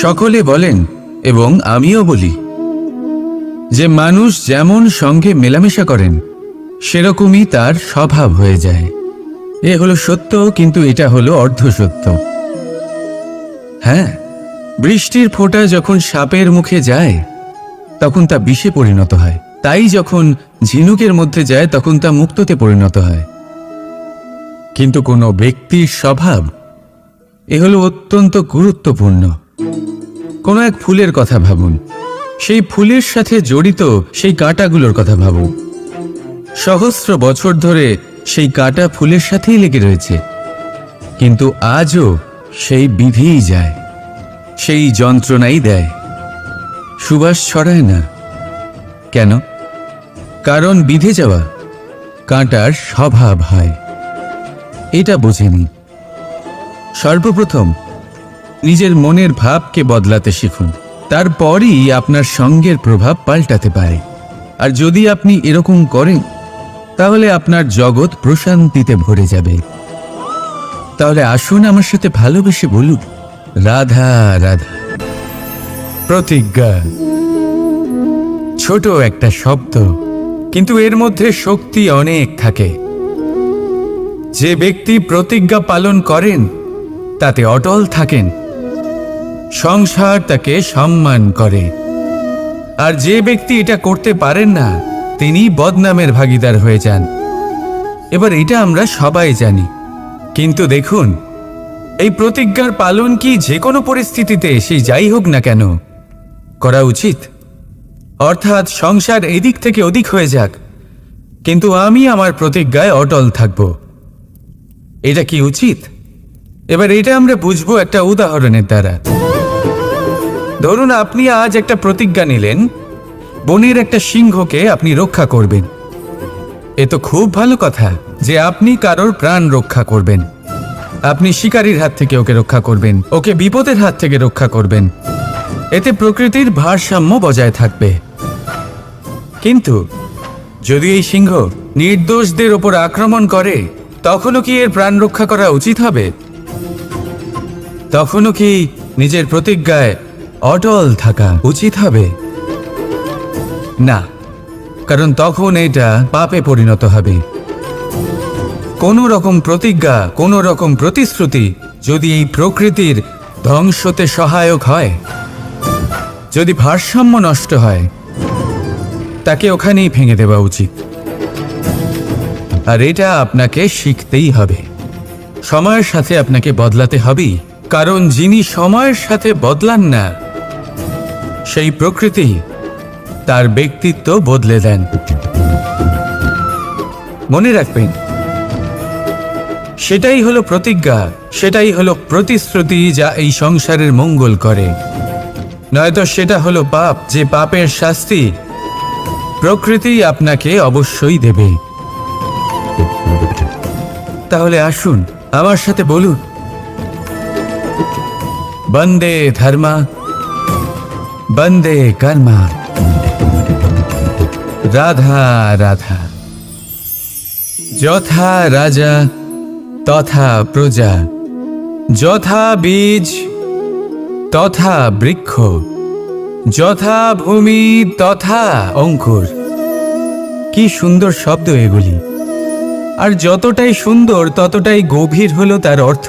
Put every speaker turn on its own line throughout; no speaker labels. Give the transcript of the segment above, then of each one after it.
সকলে বলেন এবং আমিও বলি যে মানুষ যেমন সঙ্গে মেলামেশা করেন সেরকমই তার স্বভাব হয়ে যায়। এ হলো সত্য, কিন্তু এটা হলো অর্ধ সত্য। হ্যাঁ, বৃষ্টির ফোঁটা যখন সাপের মুখে যায় তখন তা বিষে পরিণত হয়, তাই যখন ঝিনুকের মধ্যে যায় তখন তা মুক্ততে পরিণত হয়। কিন্তু কোনো ব্যক্তির স্বভাব এ হলো অত্যন্ত গুরুত্বপূর্ণ। কোনো এক ফুলের কথা ভাবুন, সেই ফুলের সাথে জড়িত সেই কাঁটাগুলোর কথা ভাবুন। সহস্র বছর ধরে সেই কাঁটা ফুলের সাথেই লেগে রয়েছে, কিন্তু আজও সেই বিধিই যায়, সেই যন্ত্রণাই দেয়, সুবাস ছড়ায় না। কেন? কারণ বিধে যাওয়া কাঁটার স্বভাব হয়। এটা বোঝেনি। সর্বপ্রথম নিজের মনের ভাবকে বদলাতে শিখুন, তারপরই আপনার সঙ্গের প্রভাব পাল্টাতে পারে। আর যদি আপনি এরকম করেন তাহলে আপনার জগৎ প্রশান্তিতে ভরে যাবে। তাহলে আসুন আমার সাথে ভালোবেসে বলুন, রাধা রাধা। প্রতিজ্ঞা ছোট একটা শব্দ, কিন্তু এর মধ্যে শক্তি অনেক থাকে। যে ব্যক্তি প্রতিজ্ঞা পালন করেন তাতে অটল থাকেন, সংসার তাকে সম্মান করে। আর যে ব্যক্তি এটা করতে পারেন না তিনি বদনামের ভাগীদার হয়ে যান। এবার এটা আমরা সবাই জানি, কিন্তু দেখুন এই প্রতিজ্ঞার পালন কি যে কোনো পরিস্থিতিতে সে যাই হোক না কেন করা উচিত? অর্থাৎ সংসার এদিক থেকে ওদিক হয়ে যাক, কিন্তু আমি আমার প্রতিজ্ঞায় অটল থাকব, এটা কি উচিত? এবার এটা আমরা বুঝবো একটা উদাহরণের দ্বারা। ধরুন আপনি আজ একটা প্রতিজ্ঞা নিলেন, বনের একটা সিংহকে আপনি রক্ষা করবেন। এ তো খুব ভালো কথা যে আপনি কারোর প্রাণ রক্ষা করবেন। আপনি শিকারীর হাত থেকে ওকে রক্ষা করবেন, ওকে বিপদের হাত থেকে রক্ষা করবেন। এতে প্রকৃতির ভারসাম্য বজায় থাকবে। কিন্তু যদি এই সিংহ নির্দোষদের ওপর আক্রমণ করে তখনও কি এর প্রাণ রক্ষা করা উচিত হবে? তখনও কি নিজের প্রতিজ্ঞায় অটল থাকা উচিত হবে? না, কারণ তখন এটা পাপে পরিণত হবে। কোনো রকম প্রতিজ্ঞা, কোনো রকম প্রতিশ্রুতি যদি এই প্রকৃতির ধ্বংসতে সহায়ক হয়, যদি ভারসাম্য নষ্ট হয়, তাকে ওখানেই ভেঙে দেওয়া উচিত। আর এটা আপনাকে শিখতেই হবে, সময়ের সাথে আপনাকে বদলাতে হবেই। কারণ যিনি সময়ের সাথে বদলান না সেই প্রকৃতি তার ব্যক্তিত্ব বদলে দেন। মনে রাখবেন, সেটাই হলো প্রতিজ্ঞা, সেটাই হলো প্রতিশ্রুতি যা এই সংসারের মঙ্গল করে। নয়তো সেটা হলো পাপ, যে পাপের শাস্তি প্রকৃতি আপনাকে অবশ্যই দেবে। তাহলে আসুন আমার সাথে বলুন, বন্দে ধর্মা বন্দে কর্মা, রাধা রাধা। যথা রাজা তথা প্রজা, যথা বীজ তথা বৃক্ষ, যথা ভূমি তথা অঙ্কুর। কি সুন্দর শব্দ এগুলি! আর যতটাই সুন্দর ততটাই গভীর হলো তার অর্থ।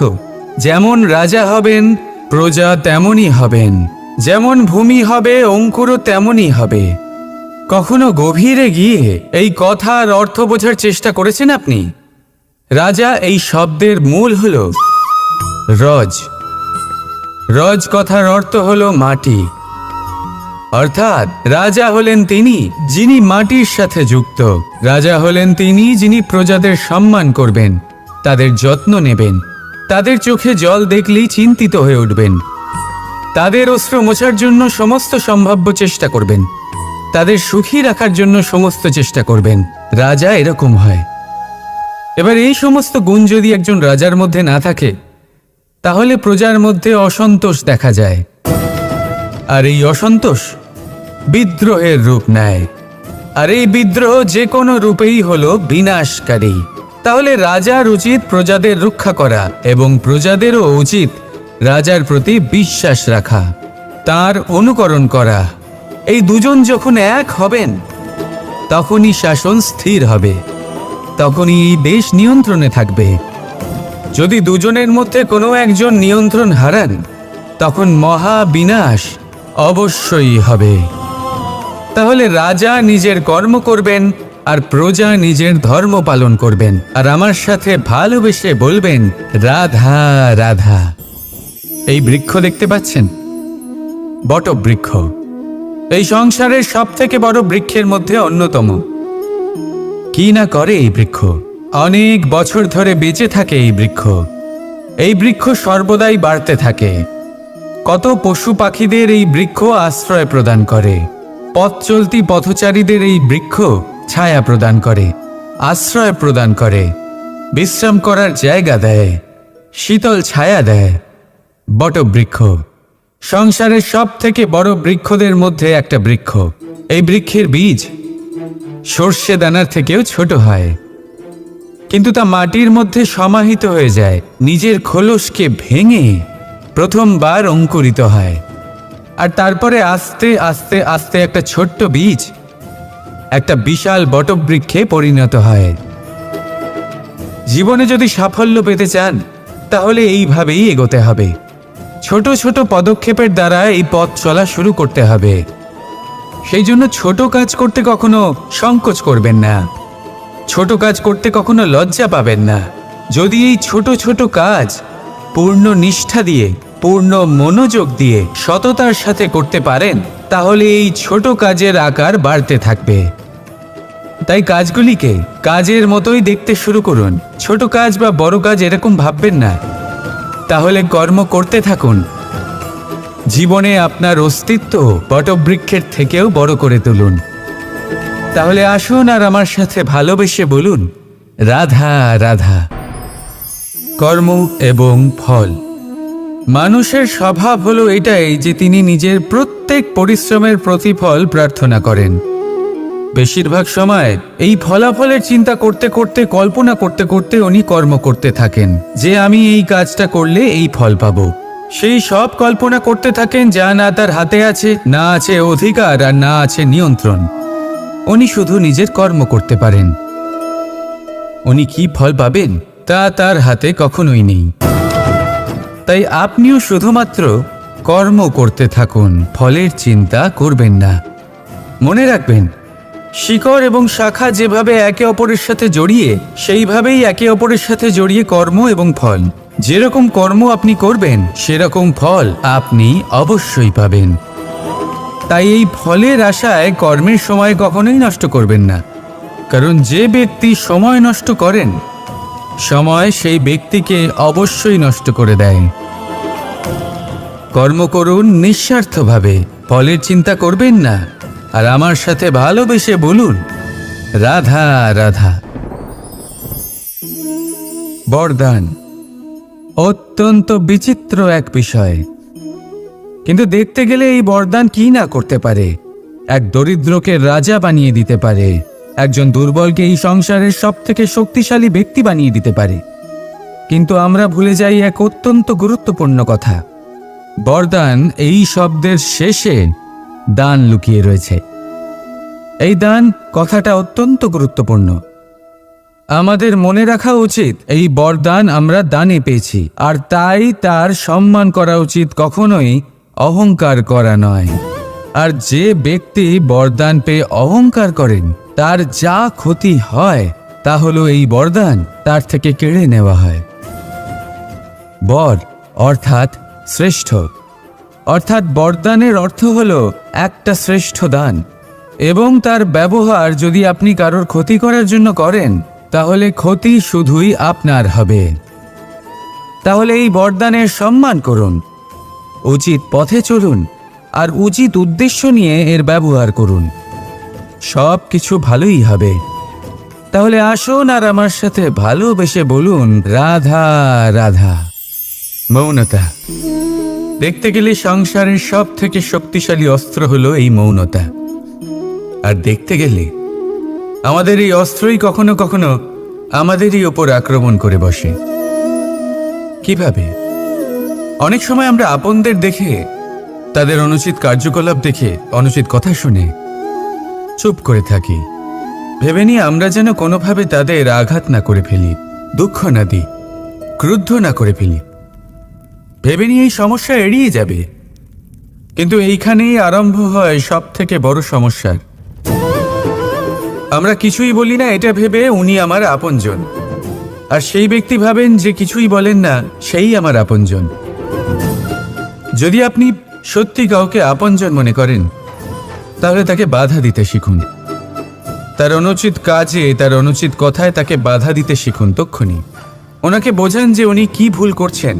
যেমন রাজা হবেন প্রজা তেমনই হবেন, যেমন ভূমি হবে অঙ্কুরও তেমনই হবে। কখনো গভীরে গিয়ে এই কথার অর্থ বোঝার চেষ্টা করেছেন আপনি? রাজা এই শব্দের মূল হল রজ। রজ কথার অর্থ হলো মাটি। অর্থাৎ রাজা হলেন তিনি যিনি মাটির সাথে যুক্ত। রাজা হলেন তিনি যিনি প্রজাদের সম্মান করবেন, তাদের যত্ন নেবেন, তাদের চোখে জল দেখলেই চিন্তিত হয়ে উঠবেন, তাদের অশ্রু মোছার জন্য সমস্ত সম্ভাব্য চেষ্টা করবেন, তাদের সুখী রাখার জন্য সমস্ত চেষ্টা করবেন। রাজা এরকম হয়। এবার এই সমস্ত গুণ যদি একজন রাজার মধ্যে না থাকে তাহলে প্রজার মধ্যে অসন্তোষ দেখা যায়, আর এই অসন্তোষ বিদ্রোহের রূপ নেয়। আর এই বিদ্রোহ যে কোনো রূপেই হলো বিনাশকারী। তাহলে রাজার উচিত প্রজাদের রক্ষা করা এবং প্রজাদেরও উচিত রাজার প্রতি বিশ্বাস রাখা, তার অনুকরণ করা। এই দুজন যখন এক হবেন তখনই শাসন স্থির হবে, তখনই এই দেশ নিয়ন্ত্রণে থাকবে। যদি দুজনের মধ্যে কোনো একজন নিয়ন্ত্রণ হারান তখন মহা বিনাশ অবশ্যই হবে। তাহলে রাজা নিজের কর্ম করবেন আর প্রজা নিজের ধর্ম পালন করবেন, আর আমার সাথে ভালোবেসে বলবেন রাধা রাধা। এই বৃক্ষ দেখতে পাচ্ছেন, বটবৃক্ষ। এই সংসারের সব থেকে বড় বৃক্ষের মধ্যে অন্যতম। কি না করে এই বৃক্ষ, অনেক বছর ধরে বেঁচে থাকে এই বৃক্ষ। এই বৃক্ষ সর্বদাই বাড়তে থাকে। কত পশু পাখিদের এই বৃক্ষ আশ্রয় প্রদান করে। পথ চলতি পথচারীদের এই বৃক্ষ ছায়া প্রদান করে, আশ্রয় প্রদান করে, বিশ্রাম করার জায়গা দেয়, শীতল ছায়া দেয়। বটবৃক্ষ সংসারের সব থেকে বড় বৃক্ষদের মধ্যে একটা বৃক্ষ। এই বৃক্ষের বীজ সর্ষে দানার থেকেও ছোট হয়, কিন্তু তা মাটির মধ্যে সমাহিত হয়ে যায়, নিজের খোলসকে ভেঙে প্রথমবার অঙ্কুরিত হয়, আর তারপরে আস্তে আস্তে আস্তে একটা ছোট্ট বীজ একটা বিশাল বটবৃক্ষে পরিণত হয়। জীবনে যদি সাফল্য পেতে চান তাহলে এইভাবেই এগোতে হবে। ছোট ছোট পদক্ষেপের দ্বারা এই পথ চলা শুরু করতে হবে। সেই জন্য ছোট কাজ করতে কখনো সংকোচ করবেন না, ছোট কাজ করতে কখনো লজ্জা পাবেন না। যদি এই ছোট ছোট কাজ পূর্ণ নিষ্ঠা দিয়ে, পূর্ণ মনোযোগ দিয়ে, সততার সাথে করতে পারেন তাহলে এই ছোট কাজের আকার বাড়তে থাকবে। তাই কাজগুলিকে কাজের মতোই দেখতে শুরু করুন। ছোট কাজ বা বড় কাজ এরকম ভাববেন না। তাহলে কর্ম করতে থাকুন। জীবনে আপনার অস্তিত্ব বটবৃক্ষের থেকেও বড় করে তুলুন। তাহলে আসুন আর আমার সাথে ভালোবেসে বলুন রাধা রাধা। কর্ম এবং ফল। মানুষের স্বভাব হলো এটাই যে তিনি নিজের প্রত্যেক পরিশ্রমের প্রতিফল প্রার্থনা করেন। বেশিরভাগ সময় এই ফলাফলের চিন্তা করতে করতে, কল্পনা করতে করতে উনি কর্ম করতে থাকেন যে আমি এই কাজটা করলে এই ফল পাবো। সেই সব কল্পনা করতে থাকেন যা না তার হাতে আছে, না আছে অধিকার, আর না আছে নিয়ন্ত্রণ। উনি শুধু নিজের কর্ম করতে পারেন। উনি কি ফল পাবেন তা তার হাতে কখনোই নেই। তাই আপনিও শুধুমাত্র কর্ম করতে থাকুন, ফলের চিন্তা করবেন না। মনে রাখবেন, শিকড় এবং শাখা যেভাবে একে অপরের সাথে জড়িয়ে, সেইভাবেই একে অপরের সাথে জড়িয়ে কর্ম এবং ফল। যেরকম কর্ম আপনি করবেন সেরকম ফল আপনি অবশ্যই পাবেন। তাই এই ফলের আশায় কর্মের সময় কখনোই নষ্ট করবেন না, কারণ যে ব্যক্তি সময় নষ্ট করেন, সময় সেই ব্যক্তিকে অবশ্যই নষ্ট করে দেয়। কর্ম করুন নিঃস্বার্থভাবে, ফলের চিন্তা করবেন না, আর আমার সাথে ভালোবেসে বলুন রাধা রাধা। বরদান অত্যন্ত বিচিত্র এক বিষয়, কিন্তু দেখতে গেলে এই বরদান কি না করতে পারে। এক দরিদ্রকে রাজা বানিয়ে দিতে পারে, একজন দুর্বলকে এই সংসারের সব থেকে শক্তিশালী ব্যক্তি বানিয়ে দিতে পারে। কিন্তু আমরা ভুলে যাই এক অত্যন্ত গুরুত্বপূর্ণ কথা। বরদান এই শব্দের শেষে দান লুকিয়ে রয়েছে। এই দান কথাটা অত্যন্ত গুরুত্বপূর্ণ। আমাদের মনে রাখা উচিত এই বরদান আমরা দানে পেয়েছি, আর তাই তার সম্মান করা উচিত, কখনোই অহংকার করা নয়। আর যে ব্যক্তি বরদান পেয়ে অহংকার করেন তার যা ক্ষতি হয় তা হলো এই বরদান তার থেকে কেড়ে নেওয়া হয়। বর অর্থাৎ শ্রেষ্ঠ, অর্থাৎ বরদানের অর্থ হলো একটা শ্রেষ্ঠ দান, এবং তার ব্যবহার যদি আপনি কারোর ক্ষতি করার জন্য করেন তাহলে ক্ষতি শুধুই আপনার হবে। তাহলে এই বরদানের সম্মান করুন, উচিত পথে চলুন, আর উচিত উদ্দেশ্য নিয়ে এর ব্যবহার করুন। সব কিছু ভালোই হবে। তাহলে আসুন আর আমার সাথে ভালোবেসে বলুন রাধা রাধা। মৌনতা। দেখতে গেলে সংসারের সব থেকে শক্তিশালী অস্ত্র হলো এই মৌনতা। আর দেখতে গেলে আমাদের এই অস্ত্রই কখনো কখনো আমাদেরই ওপর আক্রমণ করে বসে। কিভাবে? অনেক সময় আমরা আপনদের দেখে, তাদের অনুচিত কার্যকলাপ দেখে, অনুচিত কথা শুনে চুপ করে থাকি, ভেবে নিয়ে আমরা যেন কোনোভাবে তাদের আঘাত না করে ফেলি, দুঃখ না দিই, ক্রুদ্ধ না করে ফেলি, ভেবে নিয়ে এই সমস্যা এড়িয়ে যাবে। কিন্তু এইখানেই আরম্ভ হয় সব থেকে বড় সমস্যার। আমরা কিছুই বলি না এটা ভেবে উনি আমার আপনজন, আর সেই ব্যক্তি ভাবেন যে কিছুই বলেন না সেই আমার আপনজন। যদি আপনি সত্যি কাউকে আপনজন মনে করেন, তাহলে তাকে বাধা দিতে শিখুন। তার অনুচিত কাজে, তার অনুচিত কথায় তাকে বাধা দিতে শিখুন। তক্ষুনি ওনাকে বোঝান যে উনি কি ভুল করছেন,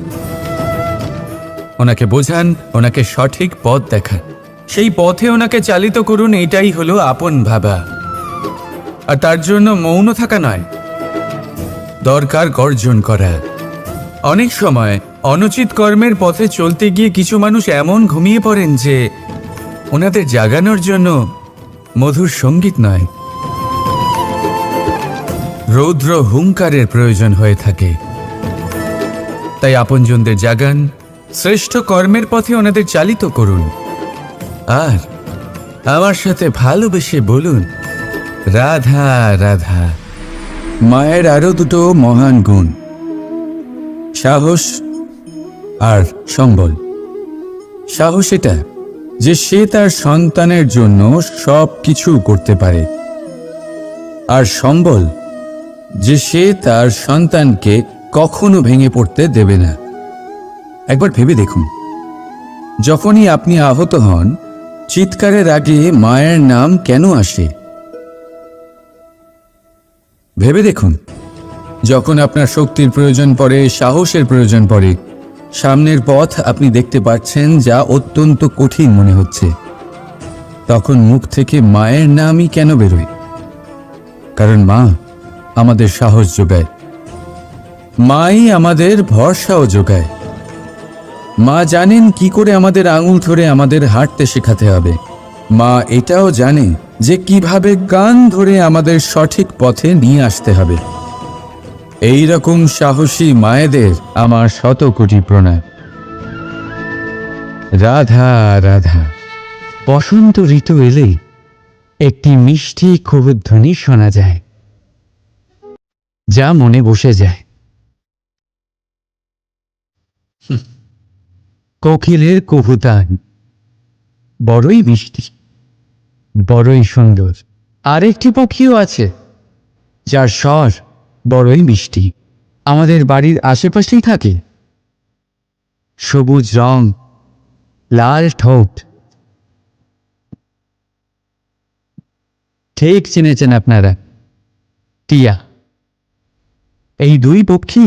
ওনাকে বোঝান, ওনাকে সঠিক পথ দেখান, সেই পথে ওনাকে চালিত করুন। এটাই হলো আপন ভাবা। আর তার জন্য মৌন থাকা নয়, দরকার গর্জন করা। অনেক সময় অনুচিত কর্মের পথে চলতে গিয়ে কিছু মানুষ এমন ঘুমিয়ে পড়েন যে ওনাদের জাগানোর জন্য মধুর সঙ্গীত নয়, রৌদ্র হুঙ্কারের প্রয়োজন হয়ে থাকে। তাই আপনজনদের জাগান, শ্রেষ্ঠ কর্মের পথে ওনাদের চালিত করুন। আর আমার সাথে ভালোবেসে বলুন, রাধা রাধা। মায়ের আরো দুটো মহান গুণ, সাহস আর সম্বল। সাহস এটা যে সে তার সন্তানের জন্য সব কিছু করতে পারে, আর সম্বল যে সে তার সন্তানকে কখনো ভেঙে পড়তে দেবে না। একবার ভেবে দেখুন, যখনই আপনি আহত হন, চিৎকারের আগে মায়ের নাম কেন আসে? ভেবে দেখুন, যখন আপনার শক্তির প্রয়োজন পড়ে, সাহসের প্রয়োজন পড়ে, সামনের পথ আপনি দেখতে পাচ্ছেন যা অত্যন্ত কঠিন মনে হচ্ছে, তখন মুখ থেকে মায়ের নামই কেন বেরোয়? কারণ মা আমাদের সাহস যোগায়, মাই আমাদের ভরসাও যোগায়। মা জানেন কি করে আমাদের আঙুল ধরে আমাদের হাঁটতে শেখাতে হবে। মা এটাও জানে যে কিভাবে কান ধরে আমাদের সঠিক পথে নিয়ে আসতে হবে। এই রকম সাহসী মায়েদের আমার শত কোটি প্রণাম। রাধা রাধা।
বসন্ত ঋতু এলেই একটি মিষ্টি কুহুধ্বনি শোনা যায়, যা মনে বসে যায়। কোকিলের কুহুতান বড়ই মিষ্টি, বড়ই সুন্দর। আরেকটি পক্ষীও আছে যার স্বর বড়ই মিষ্টি, আমাদের বাড়ির আশেপাশেই থাকে। সবুজ রং, লাল ঠোঁট। ঠিক চিনেছেন আপনারা, টিয়া। এই দুই পক্ষী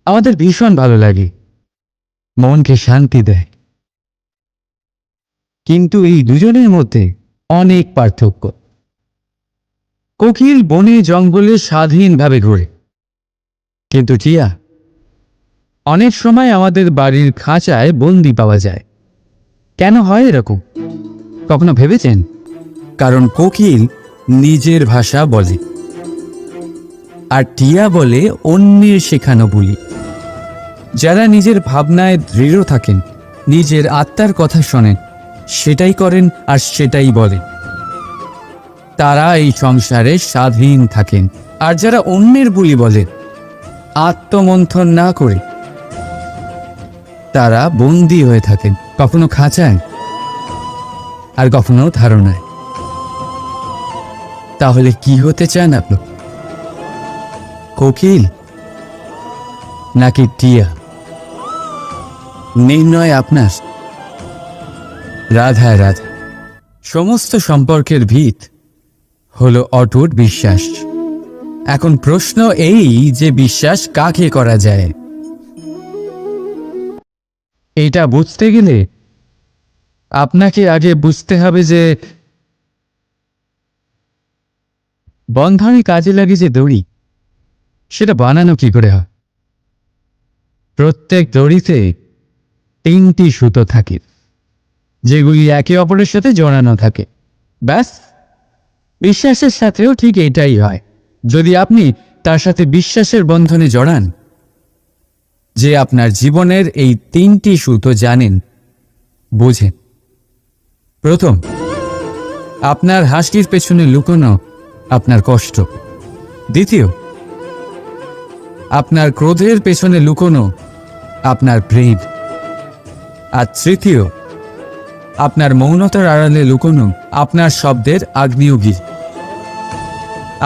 আমাদের ভীষণ ভালো লাগে, মনকে শান্তি দেয়। কিন্তু এই দুজনের মধ্যে অনেক পার্থক্য। কোকিল বনে জঙ্গলে স্বাধীনভাবে ঘোরে, কিন্তু টিয়া অনেক সময় আমাদের বাড়ির খাঁচায় বন্দি পাওয়া যায়। কেন হয় এরকম? কখনো ভেবেছেন?
কারণ কোকিল নিজের ভাষা বলে, আর টিয়া বলে অন্যের শেখানো বলি। যারা নিজের ভাবনায় দৃঢ় থাকেন, নিজের আত্মার কথা শোনেন, সেটাই করেন আর সেটাই বলেন, তারা এই সংসারে স্বাধীন থাকেন। আর যারা অন্যের বুলি বলেন, আত্মমন্থন না করে, তারা বন্দী হয়ে থাকেন, কখনো খাঁচায় আর কখনো ধারণায়। তাহলে কি হতে চান আপনি? কোকিল নাকি টিয়া? নির্ণয় আপনার। রাধা রাধা। সমস্ত সম্পর্কের ভিত হলো অটুট বিশ্বাস। এখন প্রশ্ন এই যে বিশ্বাস কাকে করা যায়?
এটা বুঝতে গেলে আপনাকে আগে বুঝতে হবে যে বন্ধনে কাজে লাগে যে দড়ি, সেটা বানানো কি করে হয়। প্রত্যেক দড়িতে 3টি সুতো থাকে, যেগুলি একে অপরের সাথে জড়ানো থাকে। ব্যাস, বিশ্বাসের সাথেও ঠিক এটাই হয়। যদি আপনি তার সাথে বিশ্বাসের বন্ধনে জড়ান,
যে আপনার জীবনের এই 3টি সুতো জানেন, বোঝেন। প্রথম, আপনার হাসির পেছনে লুকোনো আপনার কষ্ট। দ্বিতীয়, আপনার ক্রোধের পেছনে লুকোনো আপনার প্রেম। আর তৃতীয়, আপনার মৌনতার আড়ালে লুকোনো আপনার শব্দের আগ্নেয়গিরি,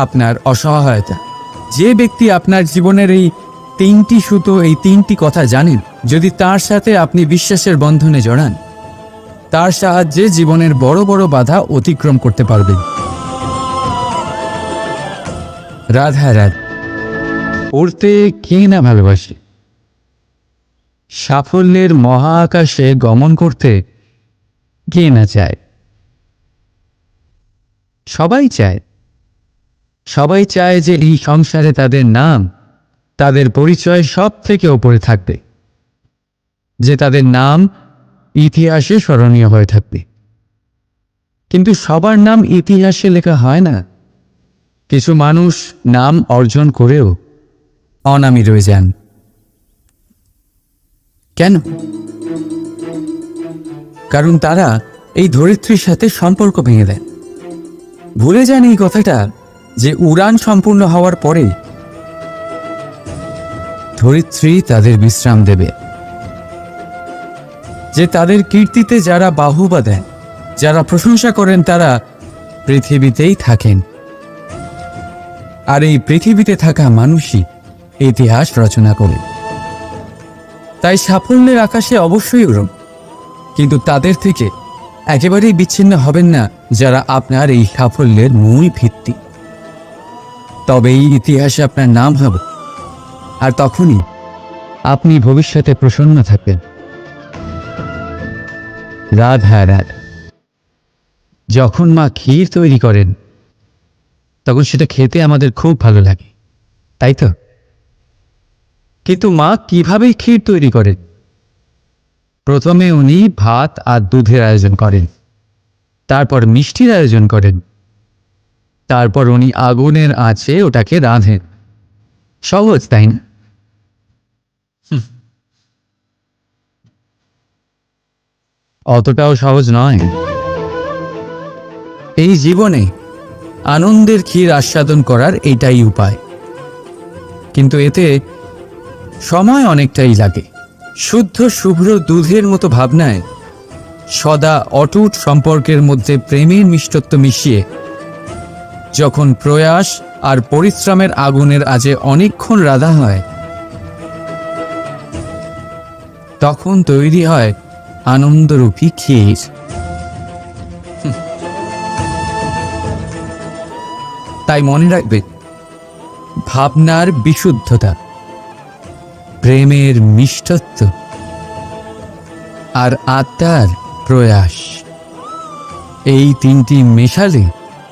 আপনার অসহায়তা। যে ব্যক্তি আপনার জীবনের এই 3টি সুতো, এই 3টি কথা জানেন, যদি তার সাথে আপনি বিশ্বাসের বন্ধনে জড়ান, তার সাহায্যে জীবনের বড় বড় বাধা অতিক্রম করতে পারবেন। রাধা রাধা।
পড়তে কে না ভালোবাসে? সাফল্যের মহা আকাশে গমন করতে কে না চায়? সবাই চায়। সবাই চায় যে এই সংসারে তাদের নাম, তাদের পরিচয় সব থেকে ওপরে থাকবে, যে তাদের নাম ইতিহাসে স্মরণীয় হয়ে থাকবে। কিন্তু সবার নাম ইতিহাসে লেখা হয় না। কিছু মানুষ নাম অর্জন করেও
অনামী রয়ে যান। কেন? কারণ তারা এই ধরিত্রীর সাথে সম্পর্ক ভেঙে দেন। ভুলে যান এই কথাটা, যে উড়ান সম্পূর্ণ হওয়ার পরে ধরিত্রী তাদের বিশ্রাম দেবে, যে তাদের কীর্তিতে যারা বাহুবা দেন, যারা প্রশংসা করেন, তারা পৃথিবীতেই থাকেন। আর এই পৃথিবীতে থাকা মানুষই ইতিহাস রচনা করে। তাই সাফল্যের আকাশে অবশ্যই উড়ুন, কিন্তু তাদের থেকে একেবারেই বিচ্ছিন্ন হবেন না যারা আপনার এই সাফল্যের মূল ভিত্তি। তবেই ইতিহাসে আপনার নাম হবে, আর তখনই
আপনি ভবিষ্যতে প্রসন্ন থাকবেন। রাধা রাধা। যখন মা ক্ষীর তৈরি করেন, তখন সেটা খেতে আমাদের খুব ভালো লাগে, তাই তো? কিন্তু মা কিভাবে ক্ষীর তৈরি করেন? প্রথমে উনি ভাত আর দুধের আয়োজন করেন, তারপর মিষ্টির আয়োজন করেন, তারপর উনি আগুনের আঁচে ওটাকে রাঁধেন। সহজ, তাই না? অতটাও সহজ নয়।
এই জীবনে আনন্দের ক্ষীর আস্বাদন করার এটাই উপায়, কিন্তু এতে সময় অনেকটাই লাগে। শুদ্ধ শুভ্র দুধের মতো ভাবনায় সদা অটুট সম্পর্কের মধ্যে প্রেমের মিষ্টত্ব মিশিয়ে যখন প্রয়াস আর পরিশ্রমের আগুনের আজে অনেকক্ষণ রাধা হয়, তখন তৈরি হয় আনন্দরূপী ক্ষীর। তাই মনে রাখবে, ভাবনার বিশুদ্ধতা, প্রেমের মিষ্টত্ব আর আত্মার প্রয়াস, এই 3টি মেশালে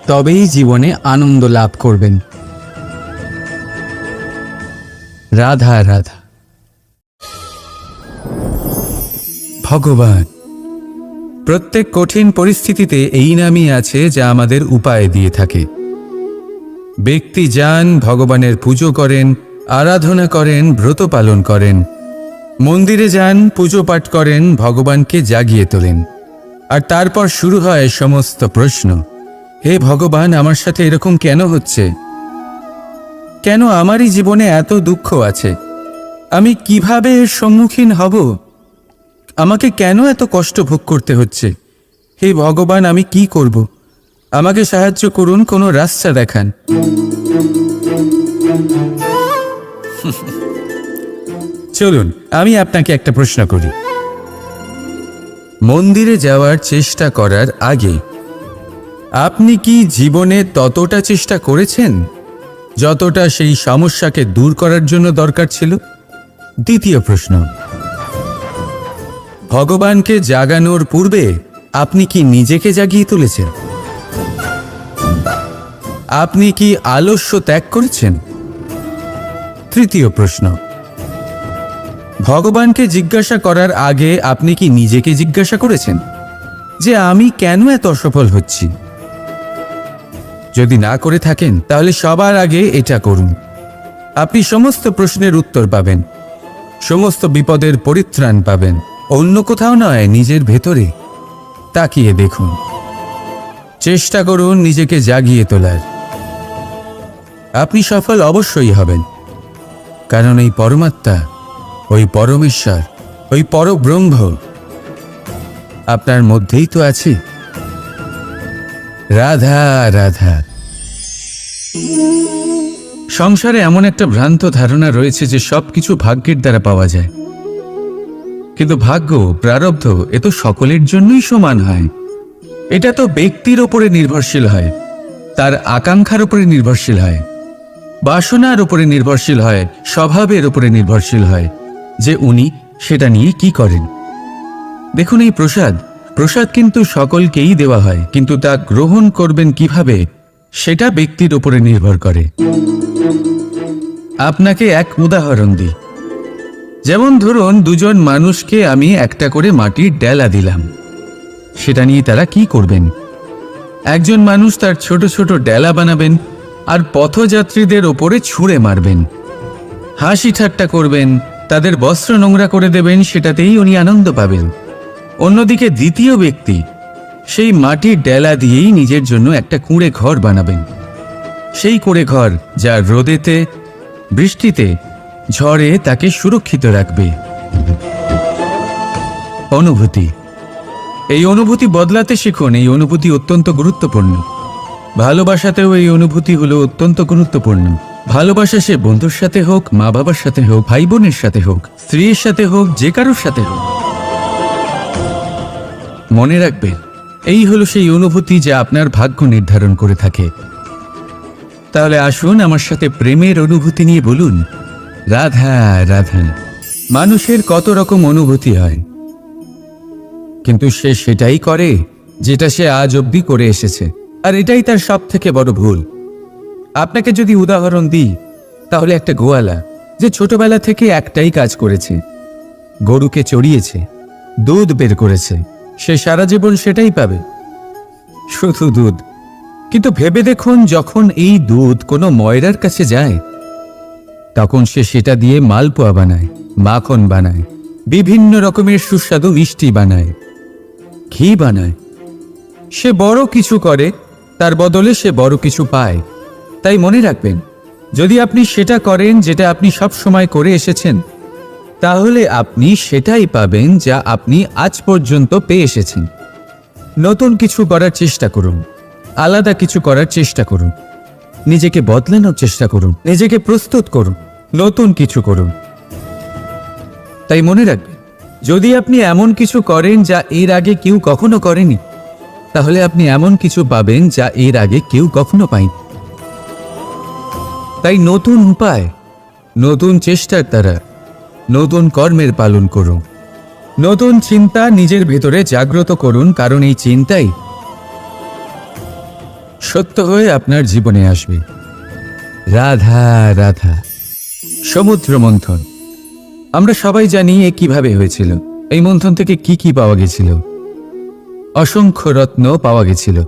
তবেই জীবনে আনন্দ লাভ করবেন। রাধা রাধা। ভগবান। প্রত্যেক কঠিন পরিস্থিতিতে এই নামই আছে যা আমাদের উপায় দিয়ে থাকে। ব্যক্তি যান, ভগবানের পুজো করেন, আরাধনা করেন, ব্রত পালন করেন, মন্দিরে যান, পুজো পাঠ করেন, ভগবানকে জাগিয়ে তোলেন, আর তারপর শুরু হয় সমস্ত প্রশ্ন। হে ভগবান, আমার সাথে এরকম কেন হচ্ছে? কেন আমারই জীবনে এত দুঃখ আছে? আমি কিভাবে এর সম্মুখীন হব? আমাকে কেন এত কষ্ট ভোগ করতে হচ্ছে? হে ভগবান, আমি কি করব? আমাকে সাহায্য করুন, কোনো রাস্তা দেখান। চলুন আমি আপনাকে একটা প্রশ্ন করি। মন্দিরে যাওয়ার চেষ্টা করার আগে আপনি কি জীবনে ততটা চেষ্টা করেছেন যতটা সেই সমস্যাকে দূর করার জন্য দরকার ছিল? দ্বিতীয় প্রশ্ন, ভগবানকে জাগানোর পূর্বে আপনি কি নিজেকে জাগিয়ে তুলেছেন? আপনি কি আলস্য ত্যাগ করেছেন? তৃতীয় প্রশ্ন, ভগবানকে জিজ্ঞাসা করার আগে আপনি কি নিজেকে জিজ্ঞাসা করেছেন যে আমি কেন এত অসফল হচ্ছি? যদি না করে থাকেন তাহলে সবার আগে এটা করুন। আপনি সমস্ত প্রশ্নের উত্তর পাবেন। সমস্ত বিপদের পরিত্রাণ পাবেন। অন্য কোথাও নয়, নিজের ভেতরে তাকিয়ে দেখুন। চেষ্টা করুন নিজেকে জাগিয়ে তোলার। আপনি সফল অবশ্যই হবেন, কারণ এই পরমাত্মা, ওই পরমেশ্বর, ওই পরব্রহ্ম আপনার মধ্যেই তো আছে। রাধা রাধা। সংসারে এমন একটা ভ্রান্ত ধারণা রয়েছে যে সবকিছু ভাগ্যের দ্বারা পাওয়া যায়, কিন্তু ভাগ্য, প্রারব্ধ এ তো সকলের জন্যই সমান হয়। এটা তো ব্যক্তির ওপরে নির্ভরশীল হয়, তার আকাঙ্ক্ষার উপরে নির্ভরশীল হয়, বাসনার উপরে নির্ভরশীল হয়, স্বভাবের উপরে নির্ভরশীল হয় যে উনি সেটা নিয়ে কি করেন। দেখুন, এই প্রসাদ কিন্তু সকলকেই দেওয়া হয়, কিন্তু তা গ্রহণ করবেন কিভাবে সেটা ব্যক্তির উপরে নির্ভর করে। আপনাকে এক উদাহরণ দিই। যেমন ধরুন, দুজন মানুষকে আমি একটা করে মাটির ডেলা দিলাম, সেটা নিয়ে তারা কি করবেন? একজন মানুষ তার ছোট ছোট ডেলা বানাবেন আর পথযাত্রীদের ওপরে ছুঁড়ে মারবেন, হাসি ঠাট্টা করবেন, তাদের বস্ত্র নোংরা করে দেবেন, সেটাতেই উনি আনন্দ পাবেন। অন্যদিকে দ্বিতীয় ব্যক্তি সেই মাটির ডেলা দিয়েই নিজের জন্য একটা কুঁড়ে ঘর বানাবেন। সেই কুঁড়ে ঘর যা রোদেতে, বৃষ্টিতে, ঝড়ে তাকে সুরক্ষিত রাখবে। অনুভূতি, এই অনুভূতি বদলাতে শিখুন। এই অনুভূতি অত্যন্ত গুরুত্বপূর্ণ। ভালোবাসাতেও এই অনুভূতি হলো অত্যন্ত গুরুত্বপূর্ণ। ভালোবাসা সে বন্ধুর সাথে হোক, মা বাবার সাথে হোক, ভাই বোনের সাথে হোক, স্ত্রীর সাথে হোক, যে কারোর সাথে হোক, মনে রাখবেন এই হলো সেই অনুভূতি যা আপনার ভাগ্য নির্ধারণ করে থাকে। তাহলে আসুন আমার সাথে প্রেমের অনুভূতি নিয়ে বলুন, রাধা রাধা। মানুষের কত রকম অনুভূতি হয়, কিন্তু সে সেটাই করে যেটা সে আজ অবধি করে এসেছে, আর এটাই তার সব থেকে বড় ভুল। আপনাকে যদি উদাহরণ দিই, তাহলে একটা গোয়ালা যে ছোটবেলা থেকে একটাই কাজ করেছে, গরুকে চড়িয়েছে, দুধ বের করেছে, সে সারা জীবন সেটাই পাবে, শুধু দুধ। কিন্তু ভেবে দেখুন, যখন এই দুধ কোনো ময়রার কাছে যায়, তখন সে সেটা দিয়ে মালপোয়া বানায়, মাখন বানায়, বিভিন্ন রকমের সুস্বাদু মিষ্টি বানায়, ঘি বানায়। সে বড় কিছু করে, তার বদলে সে বড় কিছু পায়। তাই মনে রাখবেন, যদি আপনি সেটা করেন যেটা আপনি সব সময় করে এসেছেন, তাহলে আপনি সেটাই পাবেন যা আপনি আজ পর্যন্ত পেয়ে এসেছেন। নতুন কিছু করার চেষ্টা করুন, আলাদা কিছু করার চেষ্টা করুন, নিজেকে বদলানোর চেষ্টা করুন, নিজেকে প্রস্তুত করুন, নতুন কিছু করুন। তাই মনে রাখবেন, যদি আপনি এমন কিছু করেন যা এর আগে কেউ কখনো করেনি, তাহলে আপনি এমন কিছু পাবেন যা এর আগে কেউ কখনো পায়নি। তাই নতুন উপায়, নতুন চেষ্টার দ্বারা নতুন কর্মের পালন করুন। নতুন চিন্তা নিজের ভেতরে জাগ্রত করুন, কারণ এই চিন্তাই সত্য হয়ে আপনার জীবনে আসবে। রাধা রাধা। সমুদ্র মন্থন, আমরা সবাই জানি এ কিভাবে হয়েছিল। এই মন্থন থেকে কি কি পাওয়া গেছিল? অসংখ্য রত্ন পাওয়া গেছিল,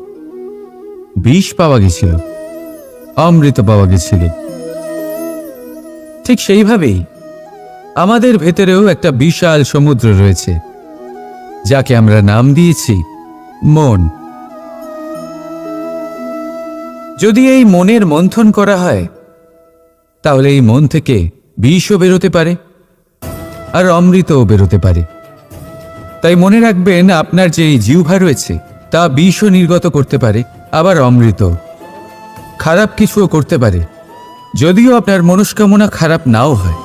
বিষ পাওয়া গেছিল, অমৃত পাওয়া গেছিল। ঠিক সেইভাবেই আমাদের ভেতরেও একটা বিশাল সমুদ্র রয়েছে, যাকে আমরা নাম দিয়েছি মন। যদি এই মনের মন্থন করা হয়, তাহলে এই মন থেকে বিষও বেরোতে পারে আর অমৃতও বেরোতে পারে। তাই মনে রাখবেন, আপনার যে এই জিহ্বা রয়েছে তা বিষও নির্গত করতে পারে, আবার অমৃত। খারাপ কিছুও করতে পারে, যদিও আপনার মনস্কামনা খারাপ নাও হয়।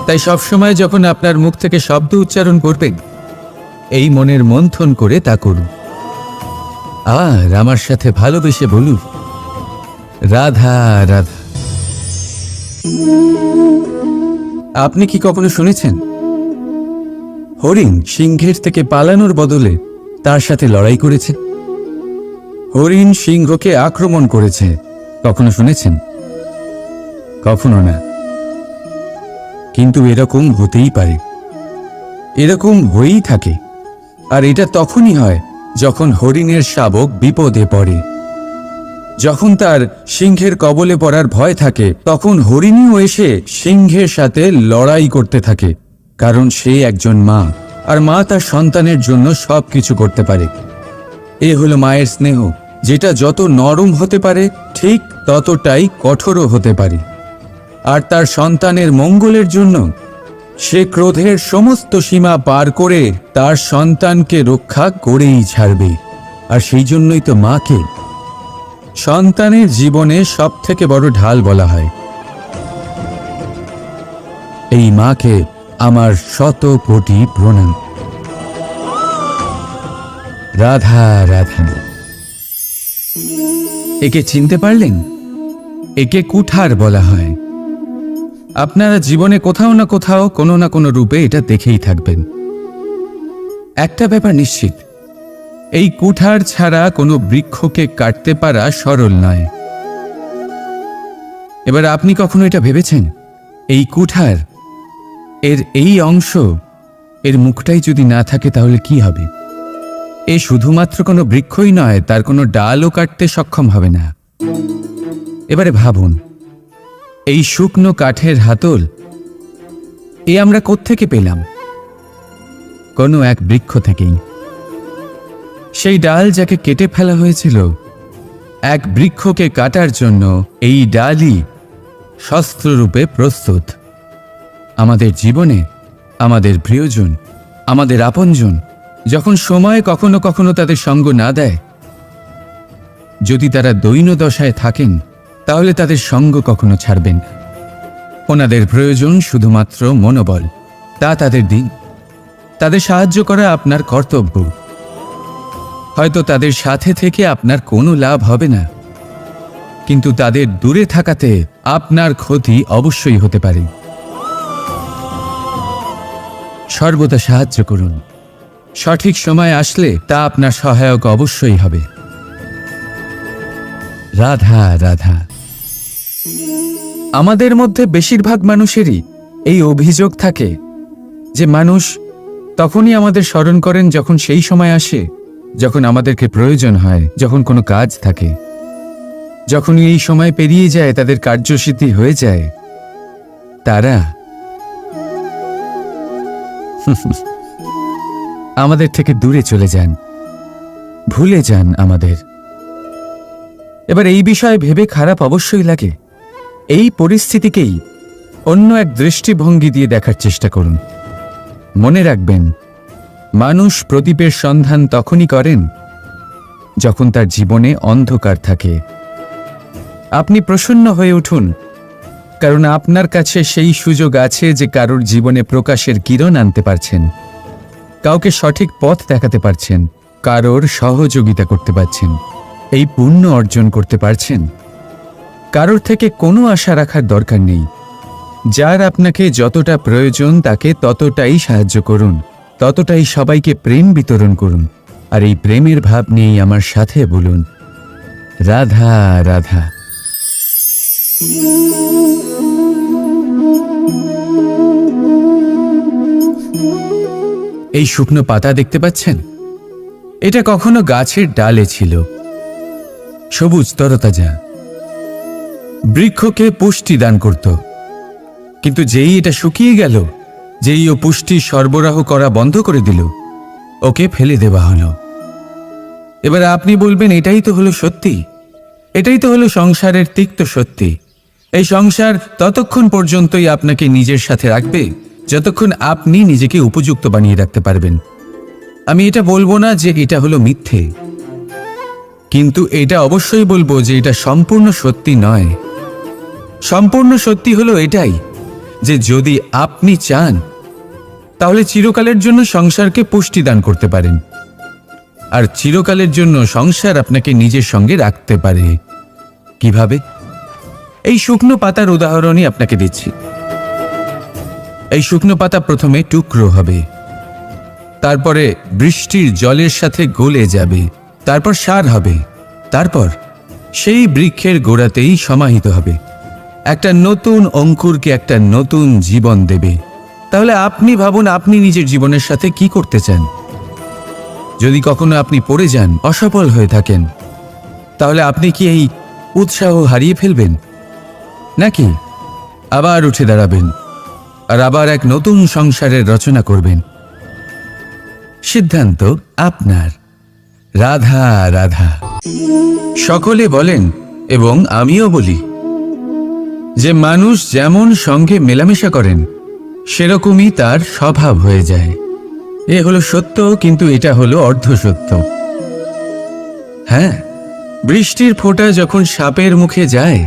তাই সবসময় যখন আপনার মুখ থেকে শব্দ উচ্চারণ করবেন, এই মনের মন্থন করে তা করুন। আর আমার সাথে ভালোবেসে বলুন, রাধা রাধা। আপনি কি কখনো শুনেছেন হরিণ সিংহের থেকে পালানোর বদলে তার সাথে লড়াই করেছে? হরিণ সিংহকে আক্রমণ করেছে, কখনো শুনেছেন? কখনো না। কিন্তু এরকম হতেই পারে, এরকম হয়েই থাকে। আর এটা তখনই হয় যখন হরিণের শাবক বিপদে পড়ে। যখন তার সিংহের কবলে পড়ার ভয় থাকে, তখন হরিণীও এসে সিংহের সাথে লড়াই করতে থাকে। কারণ সে একজন মা, আর মা তার সন্তানের জন্য সব কিছু করতে পারে। এ হলো মায়ের স্নেহ, যেটা যত নরম হতে পারে ঠিক ততটাই কঠোরও হতে পারে। আর তার সন্তানের মঙ্গলের জন্য সে ক্রোধের সমস্ত সীমা পার করে তার সন্তানকে রক্ষা করেই ছাড়বে। আর সেই জন্যই তো মাকে সন্তানের জীবনে সবথেকে বড় ঢাল বলা হয়। এই মাকে আমার শত কোটি প্রণাম। রাধা রাধা। একে চিনতে পারলেন? একে কুঠার বলা হয়। আপনারা জীবনে কোথাও না কোথাও কোনো না কোনো রূপে এটা দেখেই থাকবেন। একটা ব্যাপার নিশ্চিত, এই কুঠার ছাড়া কোনো বৃক্ষকে কাটতে পারা সরল নয়। এবার আপনি কখনো এটা ভেবেছেন, এই কুঠার এর এই অংশ, এর মুখটাই যদি না থাকে তাহলে কি হবে? এ শুধুমাত্র কোনো বৃক্ষই নয়, তার কোনো ডালও কাটতে সক্ষম হবে না। এবারে ভাবুন, এই শুকনো কাঠের হাতল এ আমরা কোত্থেকে পেলাম? কোনো এক বৃক্ষ থেকেই। সেই ডাল যাকে কেটে ফেলা হয়েছিল, এক বৃক্ষকে কাটার জন্য এই ডালই শস্ত্ররূপে প্রস্তুত। আমাদের জীবনে আমাদের প্রিয়জন, আমাদের আপনজন যখন সময় কখনো কখনো তাদের সঙ্গ না দেয়, যদি তারা দৈন্য দশায় থাকেন, তাহলে তাদের সঙ্গ কখনো ছাড়বেন না। ওনাদের প্রয়োজন শুধুমাত্র মনোবল। তা তাদের দিন। তাদের সাহায্য করা আপনার কর্তব্য। হয়তো তাদের সাথে থেকে আপনার কোনো লাভ হবে না, কিন্তু তাদের দূরে থাকাতে আপনার ক্ষতি অবশ্যই হতে পারে। সর্বদা সাহায্য করুন। সঠিক সময় আসলে তা আপনার সহায়ক অবশ্যই হবে। রাধা রাধা। আমাদের মধ্যে বেশিরভাগ মানুষেরই এই অভিযোগ থাকে যে মানুষ তখনই আমাদের স্মরণ করেন যখন সেই সময় আসে যখন আমাদেরকে প্রয়োজন হয়, যখন কোনো কাজ থাকে। যখনই এই সময় পেরিয়ে যায়, তাদের কার্যসিদ্ধি হয়ে যায়, তারা আমাদের থেকে দূরে চলে যান, ভুলে যান আমাদের। এবার এই বিষয়ে ভেবে খারাপ অবশ্যই লাগে। এই পরিস্থিতিকেই অন্য এক দৃষ্টিভঙ্গি দিয়ে দেখার চেষ্টা করুন। মনে রাখবেন, মানুষ প্রদীপের সন্ধান তখনই করেন যখন তার জীবনে অন্ধকার থাকে। আপনি প্রসন্ন হয়ে উঠুন, কারণ আপনার কাছে সেই সুযোগ আছে যে কারোর জীবনে প্রকাশের কিরণ আনতে পারছেন, কাউকে সঠিক পথ দেখাতে পারছেন, কারোর সহযোগিতা করতে পারছেন, এই পুণ্য অর্জন করতে পারছেন। কারোর থেকে কোনো আশা রাখার দরকার নেই। যার আপনাকে যতটা প্রয়োজন তাকে ততটাই সাহায্য করুন, ততটাই সবাইকে প্রেম বিতরণ করুন। আর এই প্রেমের ভাব নিয়েই আমার সাথে বলুন, রাধা রাধা। এই শুকনো পাতা দেখতে পাচ্ছেন? এটা কখনো গাছের ডালে ছিল, সবুজ তরতাজা, বৃক্ষকে পুষ্টি দান করত। কিন্তু যেই এটা শুকিয়ে গেল, যেই ও পুষ্টি সরবরাহ করা বন্ধ করে দিল, ওকে ফেলে দেওয়া হলো। এবার আপনি বলবেন, এটাই তো হলো সত্যি, এটাই তো হলো সংসারের তিক্ত সত্যি। এই সংসার ততক্ষণ পর্যন্তই আপনাকে নিজের সাথে রাখবে যতক্ষণ আপনি নিজেকে উপযুক্ত বানিয়ে রাখতে পারবেন। আমি এটা বলবো না যে এটা হলো মিথ্যে, কিন্তু এটা অবশ্যই বলবো যে এটা সম্পূর্ণ সত্যি নয়। সম্পূর্ণ সত্যি হলো এটাই যে যদি আপনি চান তাহলে চিরকালের জন্য সংসারকে পুষ্টি দান করতে পারেন, আর চিরকালের জন্য সংসার আপনাকে নিজের সঙ্গে রাখতে পারে। কিভাবে? এই শুকনো পাতার উদাহরণই আপনাকে দিচ্ছি। এই শুকনো পাতা প্রথমে টুকরো হবে, তারপরে বৃষ্টির জলের সাথে গলে যাবে, তারপর সার হবে, তারপর সেই বৃক্ষের গোড়াতেই সমাহিত হবে, একটা নতুন অঙ্কুরকে একটা নতুন জীবন দেবে। তাহলে আপনি ভাবুন, আপনি নিজের জীবনের সাথে কি করতে চান? যদি কখনো আপনি পড়ে যান, অসফল হয়ে থাকেন, তাহলে আপনি কি এই উৎসাহ হারিয়ে ফেলবেন, নাকি আবার উঠে দাঁড়াবেন আর আবার এক নতুন সংসারের রচনা করবেন। সিদ্ধান্ত আপনার। রাধা রাধা। সকলে বলেন এবং আমিও বলি যে মানুষ যেমন সঙ্গে মেলামেশা করেন সেরকমই তার স্বভাব হয়ে যায়। এ হলো সত্য, কিন্তু এটা হলো অর্ধ সত্য। হ্যাঁ, বৃষ্টির ফোঁটা যখন সাপের মুখে যায়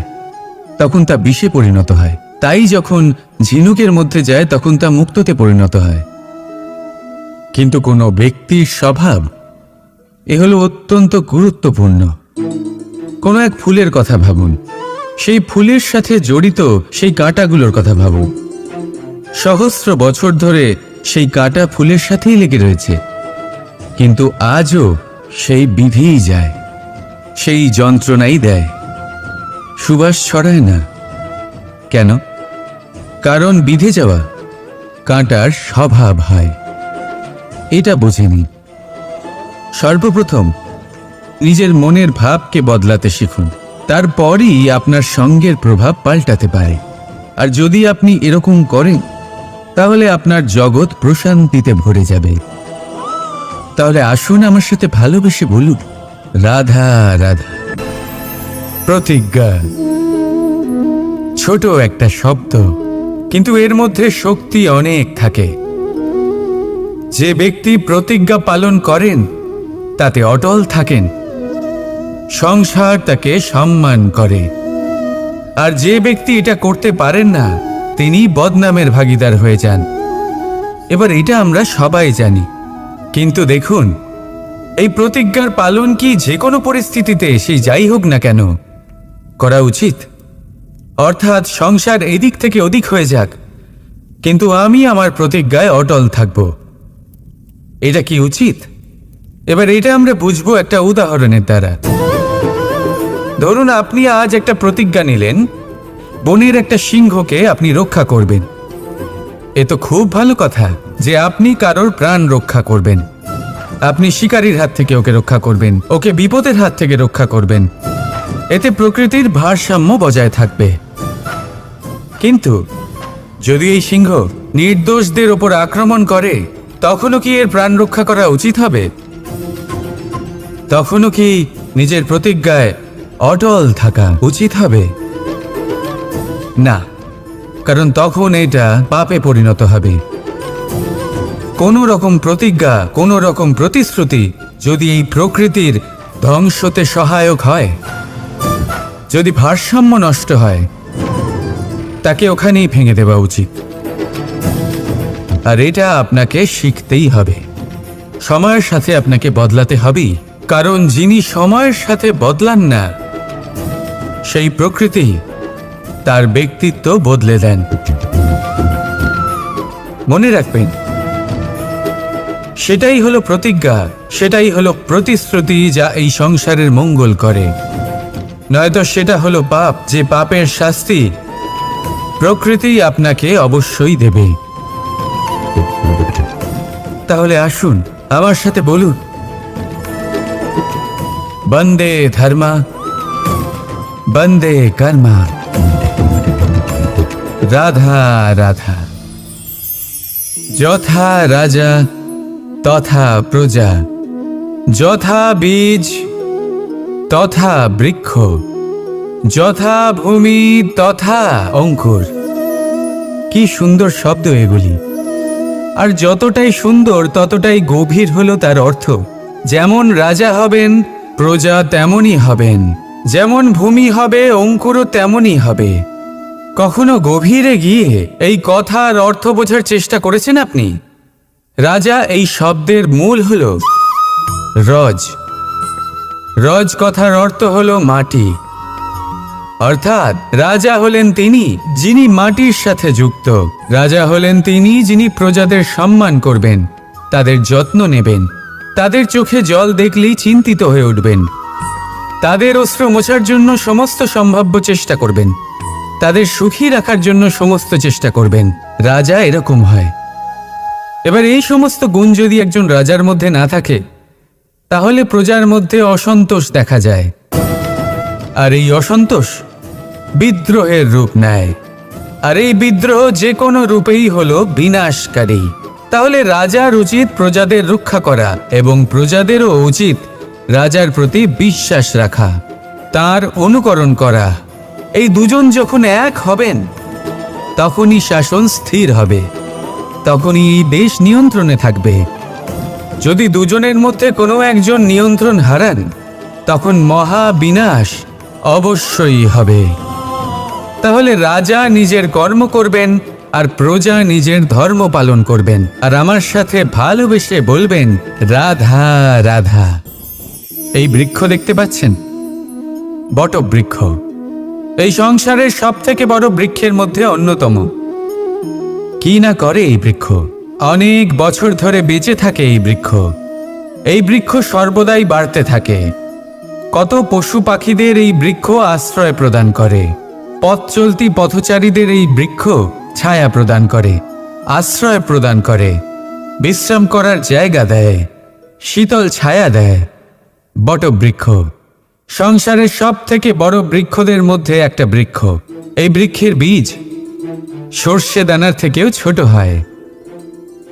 তখন তা বিষে পরিণত হয়, তাই যখন ঝিনুকের মধ্যে যায় তখন তা মুক্ততে পরিণত হয়। কিন্তু কোনো ব্যক্তির স্বভাব এ হলো অত্যন্ত গুরুত্বপূর্ণ। কোনো এক ফুলের কথা ভাবুন, সেই ফুলের সাথে জড়িত সেই কাঁটাগুলোর কথা ভাবুন। সহস্র বছর ধরে সেই কাঁটা ফুলের সাথেই লেগে রয়েছে, কিন্তু আজও সেই বিধিই যায়, সেই যন্ত্রণাই দেয়, সুবাস ছড়ায় না। কেন? কারণ বিধে যাওয়া কাঁটার স্বভাব হয়। এটা বোঝেনি। সর্বপ্রথম নিজের মনের ভাবকে বদলাতে শিখুন, তারপরই আপনার সঙ্গের প্রভাব পাল্টাতে পারে। আর যদি আপনি এরকম করেন তাহলে আপনার জগৎ প্রশান্তিতে ভরে যাবে। তাহলে আসুন আমার সাথে ভালোবেসে বলুন, রাধা রাধা। প্রতিজ্ঞা ছোট একটা শব্দ, কিন্তু এর মধ্যে শক্তি অনেক থাকে। যে ব্যক্তি প্রতিজ্ঞা পালন করেন তাতে অটল থাকেন, সংসার তাকে সম্মান করে। আর যে ব্যক্তি এটা করতে পারেন না তিনি বদনামের ভাগীদার হয়ে যান। এবার এটা আমরা সবাই জানি, কিন্তু দেখুন, এই প্রতিজ্ঞার পালন কি যে কোনো পরিস্থিতিতে সেই যাই হোক না কেন করা উচিত? অর্থাৎ সংসার এদিক থেকে ওদিক হয়ে যাক, কিন্তু আমি আমার প্রতিজ্ঞায় অটল থাকব, এটা কি উচিত? এবার এটা আমরা বুঝবো একটা উদাহরণের দ্বারা। ধরুন আপনি আজ একটা প্রতিজ্ঞা নিলেন, বনের একটা সিংহকে আপনি রক্ষা করবেন। এ তো খুব ভালো কথা যে আপনি কারোর প্রাণ রক্ষা করবেন। আপনি শিকারীর হাত থেকে ওকে রক্ষা করবেন, ওকে বিপদের হাত থেকে রক্ষা করবেন। এতে প্রকৃতির ভারসাম্য বজায় থাকবে। কিন্তু যদি এই সিংহ নির্দোষদের ওপর আক্রমণ করে তখনও কি এর প্রাণ রক্ষা করা উচিত হবে? তখনও কি নিজের প্রতিজ্ঞায় অটল থাকা উচিত হবে? না, কারণ তখন এটা পাপে পরিণত হবে। কোনো রকম প্রতিজ্ঞা, কোনো রকম প্রতিশ্রুতি যদি এই প্রকৃতির ধ্বংসতে সহায়ক হয়, যদি ভারসাম্য নষ্ট হয়, তাকে ওখানেই ভেঙে দেওয়া উচিত। আর এটা আপনাকে শিখতেই হবে, সময়ের সাথে আপনাকে বদলাতে হবেই। কারণ যিনি সময়ের সাথে বদলান না সেই প্রকৃতি তার ব্যক্তিত্ব বদলে দেন। মনে রাখবেন, সেটাই হলো প্রতিজ্ঞা, সেটাই হলো প্রতিশ্রুতি যা এই সংসারের মঙ্গল করে। নয়তো সেটা হলো পাপ, যে পাপের শাস্তি প্রকৃতি আপনাকে অবশ্যই দেবে। তাহলে আসুন আমার সাথে বলুন, বন্দে ধর্মা, বন্দে কর্মা, রাধা রাধা। যথা রাজা তথা প্রজা, যথা বীজ তথা বৃক্ষ, যথা ভূমি তথা অঙ্কুর। কি সুন্দর শব্দ এগুলি! আর যতটাই সুন্দর ততটাই গভীর হলো তার অর্থ। যেমন রাজা হবেন প্রজা তেমনই হবেন, যেমন ভূমি হবে অঙ্কুরও তেমনই হবে। কখনো গভীরে গিয়ে এই কথার অর্থ বোঝার চেষ্টা করেছেন আপনি? রাজা এই শব্দের মূল হলো রজ। রজ কথার অর্থ হলো মাটি। অর্থাৎ রাজা হলেন তিনি যিনি মাটির সাথে যুক্ত। রাজা হলেন তিনি যিনি প্রজাদের সম্মান করবেন, তাদের যত্ন নেবেন, তাদের চোখে জল দেখলেই চিন্তিত হয়ে উঠবেন, তাদের অশ্রু মোছার জন্য সমস্ত সম্ভাব্য চেষ্টা করবেন, তাদের সুখী রাখার জন্য সমস্ত চেষ্টা করবেন। রাজা এরকম হয়। এবার এই সমস্ত গুণ যদি একজন রাজার মধ্যে না থাকে তাহলে প্রজার মধ্যে অসন্তোষ দেখা যায়। আর এই অসন্তোষ বিদ্রোহের রূপ নেয়। আর এই বিদ্রোহ যে কোনো রূপেই হলো বিনাশকারী। তাহলে রাজার উচিত প্রজাদের রক্ষা করা এবং প্রজাদেরও উচিত রাজার প্রতি বিশ্বাস রাখা, তার অনুকরণ করা। এই দুজন যখন এক হবেন তখনই শাসন স্থির হবে, তখনই এই দেশ নিয়ন্ত্রণে থাকবে। যদি দুজনের মধ্যে কোনো একজন নিয়ন্ত্রণ হারান তখন মহা বিনাশ অবশ্যই হবে। তাহলে রাজা নিজের কর্ম করবেন আর প্রজা নিজের ধর্ম পালন করবেন, আর আমার সাথে ভালোবেসে বলবেন রাধা রাধা। এই বৃক্ষ দেখতে পাচ্ছেন, বটবৃক্ষ। এই সংসারের সব থেকে বড় বৃক্ষের মধ্যে অন্যতম। কি না করে এই বৃক্ষ, অনেক বছর ধরে বেঁচে থাকে এই বৃক্ষ। এই বৃক্ষ সর্বদাই বাড়তে থাকে। কত পশু পাখিদের এই বৃক্ষ আশ্রয় প্রদান করে। পথ চলতি পথচারীদের এই বৃক্ষ ছায়া প্রদান করে, আশ্রয় প্রদান করে, বিশ্রাম করার জায়গা দেয়, শীতল ছায়া দেয়। বটবৃক্ষ সংসারের সব থেকে বড় বৃক্ষদের মধ্যে একটা বৃক্ষ। এই বৃক্ষের বীজ সর্ষে দানার থেকেও ছোট হয়,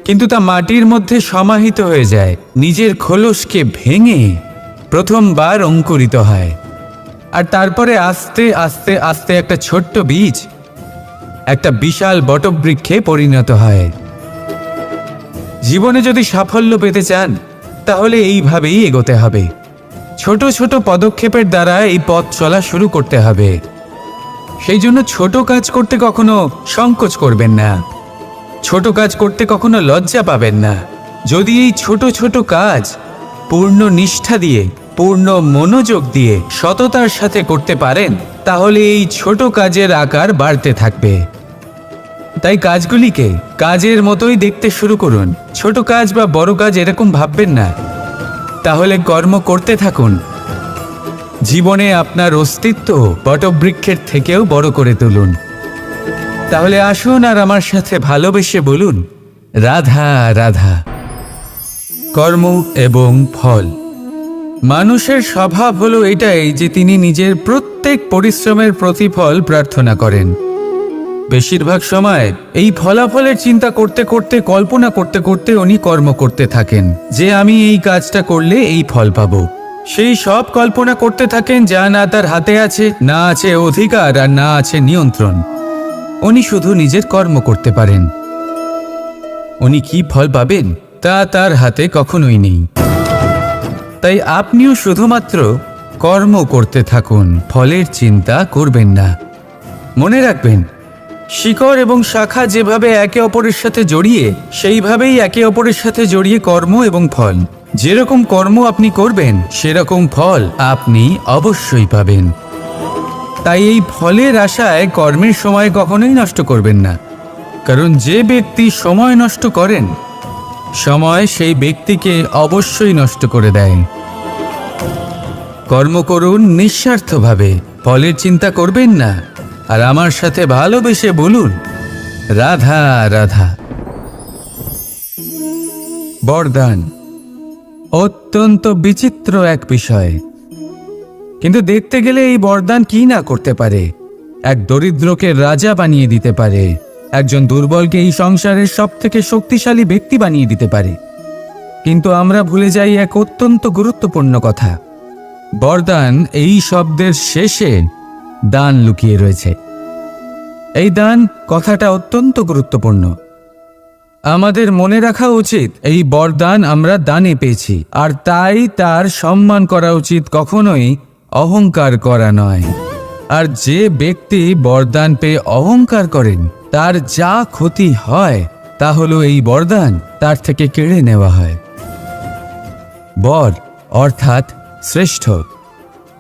কিন্তু তা মাটির মধ্যে সমাহিত হয়ে যায়, নিজের খোলসকে ভেঙে প্রথমবার অঙ্কুরিত হয়, আর তারপরে আস্তে আস্তে আস্তে একটা ছোট্ট বীজ একটা বিশাল বটবৃক্ষে পরিণত হয়। জীবনে যদি সাফল্য পেতে চান তাহলে এইভাবেই এগোতে হবে। ছোট ছোট পদক্ষেপের দ্বারা এই পথ চলা শুরু করতে হবে। সেই জন্য ছোট কাজ করতে কখনো সংকোচ করবেন না, ছোট কাজ করতে কখনো লজ্জা পাবেন না। যদি এই ছোট ছোট কাজ পূর্ণ নিষ্ঠা দিয়ে, পূর্ণ মনোযোগ দিয়ে, সততার সাথে করতে পারেন তাহলে এই ছোট কাজের আকার বাড়তে থাকবে। তাই কাজগুলিকে কাজের মতোই দেখতে শুরু করুন। ছোট কাজ বা বড় কাজ এরকম ভাববেন না। তাহলে কর্ম করতে থাকুন। জীবনে আপনার অস্তিত্ব বটবৃক্ষের থেকেও বড় করে তুলুন। তাহলে আসুন আর আমার সাথে ভালোবেসে বলুন রাধা রাধা। কর্ম এবং ফল। মানুষের স্বভাব হলো এটাই যে তিনি নিজের প্রত্যেক পরিশ্রমের প্রতিফল প্রার্থনা করেন। বেশিরভাগ সময় এই ফলাফলের চিন্তা করতে করতে, কল্পনা করতে করতে উনি কর্ম করতে থাকেন যে আমি এই কাজটা করলে এই ফল পাবো। সেই সব কল্পনা করতে থাকেন যা না তার হাতে আছে, না আছে অধিকার, আর না আছে নিয়ন্ত্রণ। উনি শুধু নিজের কর্ম করতে পারেন। উনি কি ফল পাবেন তা তার হাতে কখনোই নেই। তাই আপনিও শুধুমাত্র কর্ম করতে থাকুন, ফলের চিন্তা করবেন না। মনে রাখবেন, শিকড় এবং শাখা যেভাবে একে অপরের সাথে জড়িয়ে, সেইভাবেই একে অপরের সাথে জড়িয়ে কর্ম এবং ফল। যেরকম কর্ম আপনি করবেন সেরকম ফল আপনি অবশ্যই পাবেন। তাই এই ফলের আশায় কর্মের সময় কখনোই নষ্ট করবেন না, কারণ যে ব্যক্তি সময় নষ্ট করেন, সময় সেই ব্যক্তিকে অবশ্যই নষ্ট করে দেয়। কর্ম করুন নিঃস্বার্থভাবে, ফলের চিন্তা করবেন না, আর আমার সাথে ভালোবেসে বলুন রাধা রাধা। বরদান অত্যন্ত বিচিত্র এক বিষয়, কিন্তু দেখতে গেলে এই বরদান কি না করতে পারে। এক দরিদ্রকে রাজা বানিয়ে দিতে পারে, একজন দুর্বলকে এই সংসারের সব থেকে শক্তিশালী ব্যক্তি বানিয়ে দিতে পারে। কিন্তু আমরা ভুলে যাই এক অত্যন্ত গুরুত্বপূর্ণ কথা। বরদান এই শব্দের শেষে দান লুকিয়ে রয়েছে। এই দান কথাটা অত্যন্ত গুরুত্বপূর্ণ। আমাদের মনে রাখা উচিত এই বরদান আমরা দানে পেয়েছি, আর তাই তার সম্মান করা উচিত, কখনোই অহংকার করা নয়। আর যে ব্যক্তি বরদান পেয়ে অহংকার করেন তার যা ক্ষতি হয় তা হলো এই বরদান তার থেকে কেড়ে নেওয়া হয়। বর অর্থাৎ শ্রেষ্ঠ,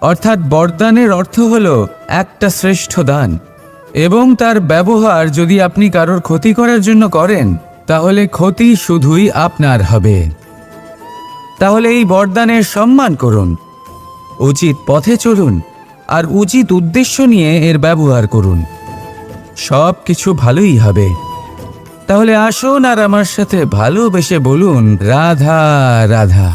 অর্থাৎ বরদানের অর্থ হলো একটা শ্রেষ্ঠ দান, এবং তার ব্যবহার যদি আপনি কারোর ক্ষতি করার জন্য করেন তাহলে ক্ষতি শুধুই আপনার হবে। তাহলে এই বরদানের সম্মান করুন, উচিত পথে চলুন, আর উচিত উদ্দেশ্য নিয়ে এর ব্যবহার করুন। সব কিছু ভালোই হবে। তাহলে আসুন আর আমার সাথে ভালোবেসে বলুন রাধা রাধা।